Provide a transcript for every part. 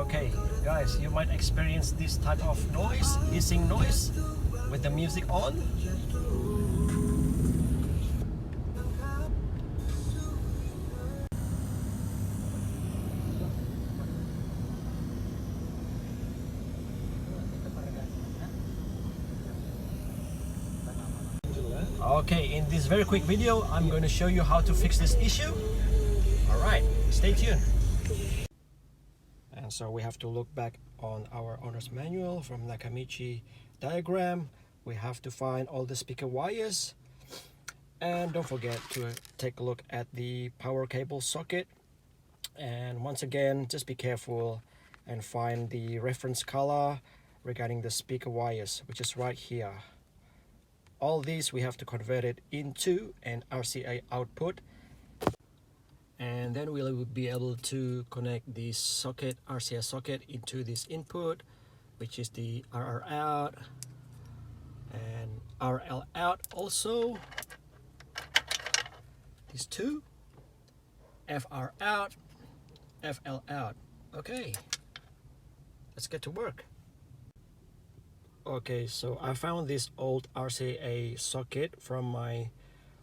Okay, guys, you might experience this type of noise, hissing noise, with the music on. Okay, in this very quick video, I'm going to show you how to fix this issue. Alright, stay tuned. And so we have to look back on our owner's manual from Nakamichi diagram. We have to find all the speaker wires. And don't forget to take a look at the power cable socket. And once again, just be careful and find the reference color regarding the speaker wires, which is right here. All these we have to convert it into an RCA output, and then we'll be able to connect this socket, RCA socket, into this input, which is the RR out and RL out. Also these two, FR out, FL out. Okay, let's get to work. Okay, so I found this old RCA socket from my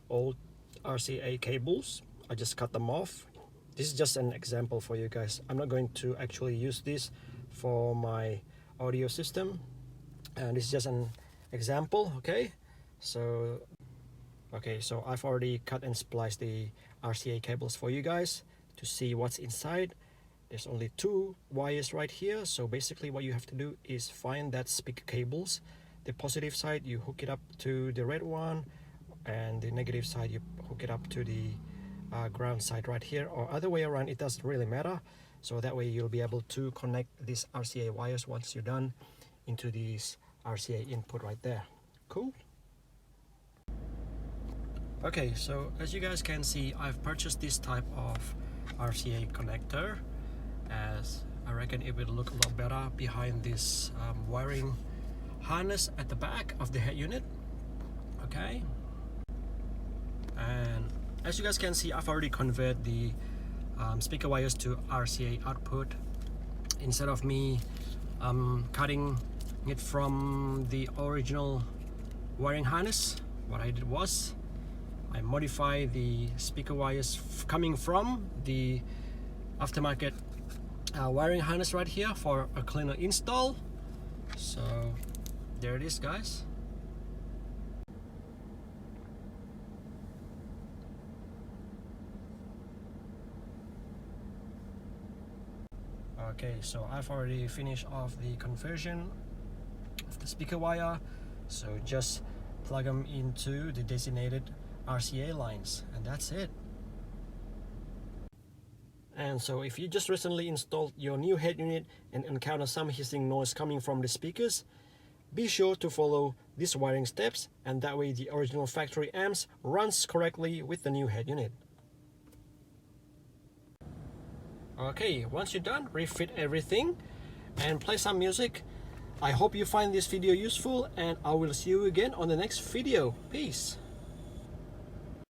old RCA cables. I just cut them off. This is just an example for you guys. I'm not going to actually use this for my audio system, and this is just an example. Okay, so I've already cut and spliced the RCA cables for you guys to see what's inside. There's only two wires right here, so basically what you have to do is find that speaker cables. The positive side, you hook it up to the red one, and the negative side, you hook it up to the ground side right here, or other way around. It doesn't really matter. So that way you'll be able to connect these RCA wires once you're done into this RCA input right there. Cool. Okay, so as you guys can see, I've purchased this type of RCA connector, as I reckon it will look a lot better behind this wiring harness at the back of the head unit. Okay, and as you guys can see, I've already converted the speaker wires to RCA output. Instead of me cutting it from the original wiring harness, what I did was I modified the speaker wires coming from the aftermarket wiring harness right here for a cleaner install. So there it is, guys. Okay, so I've already finished off the conversion of the speaker wire, so just plug them into the designated RCA lines, and that's it. And so if you just recently installed your new head unit and encounter some hissing noise coming from the speakers, be sure to follow these wiring steps, and that way the original factory amps runs correctly with the new head unit. Okay, once you're done, refit everything and play some music. I hope you find this video useful, and I will see you again on the next video. Peace.